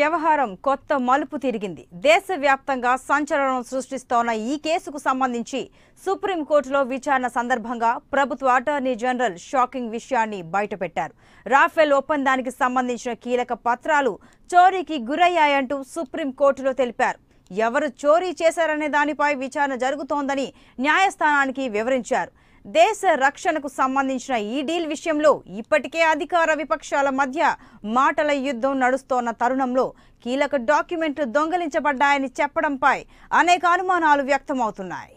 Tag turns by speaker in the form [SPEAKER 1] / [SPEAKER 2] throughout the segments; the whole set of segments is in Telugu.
[SPEAKER 1] వ్యవహారం కొత్త మలుపు తిరిగింది. దేశవ్యాప్తంగా సంచలనం సృష్టిస్తోన్న ఈ కేసుకు సంబంధించి సుప్రీంకోర్టులో విచారణ సందర్భంగా ప్రభుత్వ అటార్నీ జనరల్ షాకింగ్ విషయాన్ని బయటపెట్టారు. రాఫెల్ ఒప్పందానికి సంబంధించిన కీలక పత్రాలు చోరీకి గురయ్యాయంటూ సుప్రీంకోర్టులో తెలిపారు. ఎవరు చోరీ చేశారనే దానిపై విచారణ జరుగుతోందని న్యాయస్థానానికి వివరించారు. దేశ రక్షణకు సంబంధించిన ఈ డీల్ విషయంలో ఇప్పటికే అధికార విపక్షాల మధ్య మాటల యుద్ధం నడుస్తోన్న తరుణంలో కీలక డాక్యుమెంట్లు దొంగిలించబడ్డాయని చెప్పడంపై అనేక అనుమానాలు వ్యక్తమవుతున్నాయి.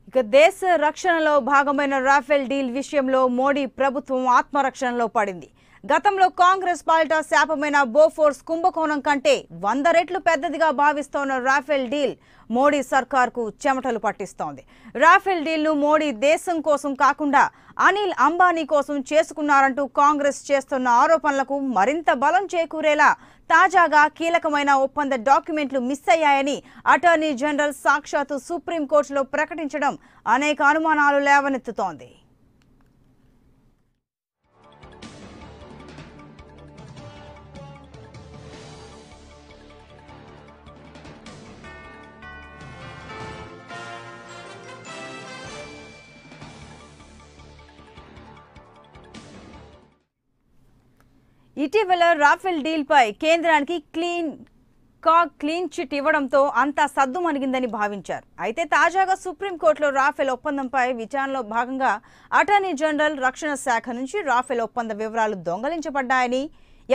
[SPEAKER 1] ఇక దేశ రక్షణలో భాగమైన రాఫెల్ డీల్ విషయంలో మోడీ ప్రభుత్వం ఆత్మరక్షణలో పడింది. గతంలో కాంగ్రెస్ పాలిట శాపమైన బోఫోర్స్ కుంభకోణం కంటే 100 రెట్లు పెద్దదిగా భావిస్తోన్న రాఫెల్ డీల్ మోడీ సర్కార్కు చెమటలు పట్టిస్తోంది. రాఫెల్ డీల్ను మోడీ దేశం కోసం కాకుండా అనిల్ అంబానీ కోసం చేసుకున్నారంటూ కాంగ్రెస్ చేస్తున్న ఆరోపణలకు మరింత బలం చేకూరేలా తాజాగా కీలకమైన ఒప్పంద డాక్యుమెంట్లు మిస్ అయ్యాయని అటార్నీ జనరల్ సాక్షాత్తు సుప్రీంకోర్టులో ప్రకటించడం అనేక అనుమానాలు లేవనెత్తుతోంది. ఇటీవల రాఫెల్ డీల్ పై కేంద్రానికి క్లీన్ చిట్ ఇవ్వడంతో అంతా సద్దుమణిగిందని భావించారు. అయితే తాజాగా సుప్రీంకోర్టులో రాఫెల్ ఒప్పందంపై విచారణలో భాగంగా అటార్నీ జనరల్ రక్షణ శాఖ నుంచి రాఫెల్ ఒప్పంద వివరాలు దొంగలించబడ్డాయని,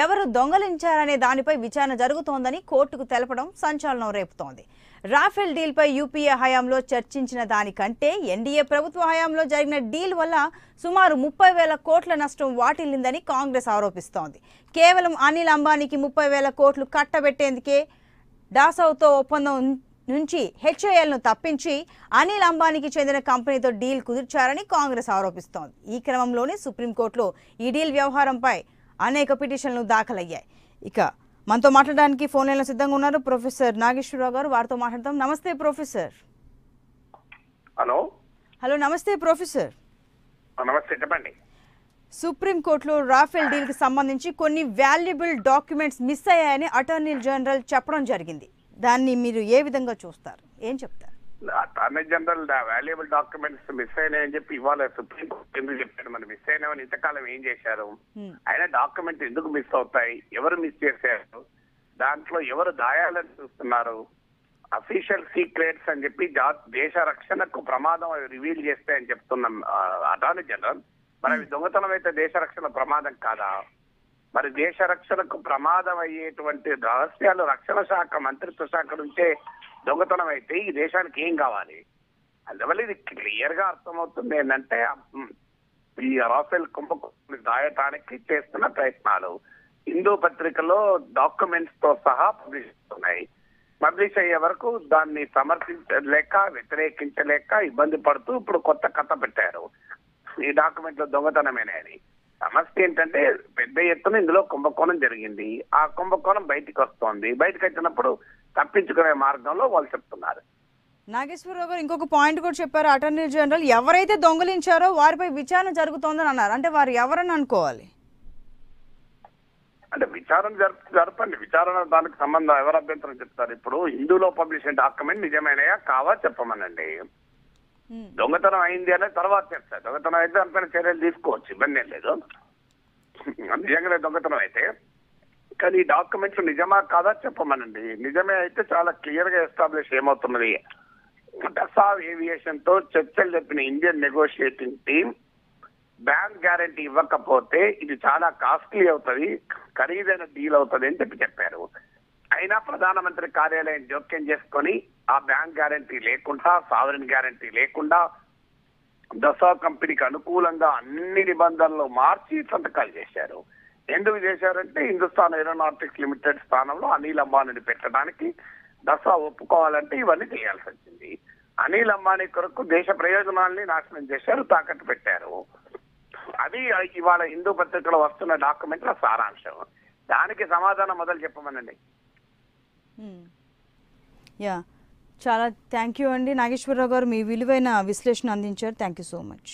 [SPEAKER 1] ఎవరు దొంగలించారనే దానిపై విచారణ జరుగుతోందని కోర్టుకు తెలపడం సంచలనం రేపుతోంది. రాఫెల్ డీల్ పై యూపీఏ హయాంలో చర్చించిన దానికంటే ఎన్డీఏ ప్రభుత్వ హయాంలో జరిగిన డీల్ వల్ల సుమారు 30,000 కోట్ల నష్టం వాటిల్లిందని కాంగ్రెస్ ఆరోపిస్తోంది. కేవలం అనిల్ అంబానీకి 30,000 కోట్లు కట్టబెట్టేందుకే డాసౌతో ఒప్పందం నుంచి హెచ్ఏఎల్ను తప్పించి అనిల్ అంబానీకి చెందిన కంపెనీతో డీల్ కుదిర్చారని కాంగ్రెస్ ఆరోపిస్తోంది. ఈ క్రమంలోనే సుప్రీంకోర్టులో ఈ డీల్ వ్యవహారంపై అనేక పిటిషన్లు దాఖలయ్యాయి. ఇక మనతో మాట్లాడడానికి ఫోన్ లైన్లో సిద్ధంగా ఉన్నారు ప్రొఫెసర్ నాగేశ్వరరావు గారు. వారితో మాట్లాడతాం. నమస్తే ప్రొఫెసర్. హలో నమస్తే ప్రొఫెసర్.
[SPEAKER 2] నమస్తే, చెప్పండి.
[SPEAKER 1] సుప్రీంకోర్టులో రాఫెల్ డీల్ కి సంబంధించి కొన్ని వాల్యుబుల్ డాక్యుమెంట్స్ మిస్ అయ్యాయని అటార్నీ జనరల్ చెప్పడం జరిగింది. దాన్ని మీరు ఏ విధంగా చూస్తారు, ఏం చెప్తారు?
[SPEAKER 2] Attorney general valuable documents miss అయినాయని చెప్పి ఇవాళ సుప్రీంకోర్టు ఎందుకు చెప్పాడు? మరి మిస్ అయినామని ఇంతకాలం ఏం చేశారు? అయినా డాక్యుమెంట్ ఎందుకు మిస్ అవుతాయి? ఎవరు మిస్ చేశారు? దాంట్లో ఎవరు దాయాలని చూస్తున్నారు? అఫీషియల్ సీక్రెట్స్ అని చెప్పి దేశ రక్షణకు ప్రమాదం రివీల్ చేస్తాయని చెప్తున్న అటార్నీ జనరల్, మరి అవి దొంగతనం అయితే దేశ రక్షణ ప్రమాదం కాదా? మరి దేశ రక్షణకు ప్రమాదం అయ్యేటువంటి రహస్యాలు రక్షణ శాఖ మంత్రిత్వ శాఖ నుంచే దొంగతనం అయితే ఈ దేశానికి ఏం కావాలి? అందువల్ల ఇది క్లియర్ గా అర్థమవుతుంది ఏంటంటే ఈ రాఫెల్ కుంభకోణాన్ని దాయటానికి చేస్తున్న ప్రయత్నాలు హిందూ పత్రికలో డాక్యుమెంట్స్ తో సహా పబ్లిష్ అవుతున్నాయి. పబ్లిష్ అయ్యే వరకు దాన్ని సమర్థించలేక వ్యతిరేకించలేక ఇబ్బంది పడుతూ ఇప్పుడు కొత్త కథ పెట్టారు. ఈ డాక్యుమెంట్లు దొంగతనమేనని. సమస్య ఏంటంటే పెద్ద ఎత్తున ఇందులో కుంభకోణం జరిగింది. ఆ కుంభకోణం బయటికి వస్తోంది. బయటకు వచ్చినప్పుడు తప్పించుకునే మార్గంలో వాళ్ళు చెప్తున్నారు.
[SPEAKER 1] నాగేశ్వరరావు గారు ఇంకొక పాయింట్ కూడా చెప్పారు. అటార్నీ జనరల్ ఎవరైతే దొంగలించారో వారిపై విచారణ జరుగుతోందని అన్నారు. అంటే వారు ఎవరని అనుకోవాలి?
[SPEAKER 2] అంటే విచారణ జరపండి. విచారణ దానికి సంబంధం ఎవరు అభ్యంతరం చెప్తారు? ఇప్పుడు హిందూలో పబ్లిష్ అయిన డాక్యుమెంట్ నిజమైనయా కావా చెప్పమనండి. దొంగతనం అయింది అనే తర్వాత చెప్తారు. దొంగతనం అయితే దానిపైన చర్యలు తీసుకోవచ్చు, ఇబ్బంది ఏం లేదు. నిజంగానే దొంగతనం అయితే. కానీ ఈ డాక్యుమెంట్స్ నిజమా కాదా చెప్పమనండి. నిజమే అయితే చాలా క్లియర్ గా ఎస్టాబ్లిష్ ఏమవుతున్నది? డసావ్ ఏవియేషన్ తో చర్చలు చెప్పిన Indian negotiating team bank guarantee ఇవ్వకపోతే ఇది చాలా కాస్ట్లీ అవుతుంది, ఖరీదైన డీల్ అవుతుంది అని చెప్పారు. అయినా ప్రధానమంత్రి కార్యాలయం జోక్యం చేసుకొని ఆ బ్యాంక్ గ్యారంటీ లేకుండా, సావరిన్ గ్యారంటీ లేకుండా దసావ్ కంపెనీకి అనుకూలంగా అన్ని నిబంధనలు మార్చి సంతకాలు చేశారు. ఎందుకు చేశారంటే హిందుస్థాన్ ఏరోనాటిక్స్ లిమిటెడ్ స్థానంలో అనిల్ అంబానీని పెట్టడానికి దసా ఒప్పుకోవాలంటే ఇవన్నీ చేయాల్సి వచ్చింది. అనిల్ అంబానీ కొరకు దేశ ప్రయోజనాల్ని నాశనం చేశారు, తాకట్టు పెట్టారు. అది ఇవాళ హిందూ పత్రికలో వస్తున్న డాక్యుమెంట్ల సారాంశం. దానికి సమాధానం మొదలు చెప్పమనండి.
[SPEAKER 1] యా, చాలా థ్యాంక్ యూ అండి నాగేశ్వరరావు గారు, మీ విలువైన విశ్లేషణ అందించారు. Thank you so much.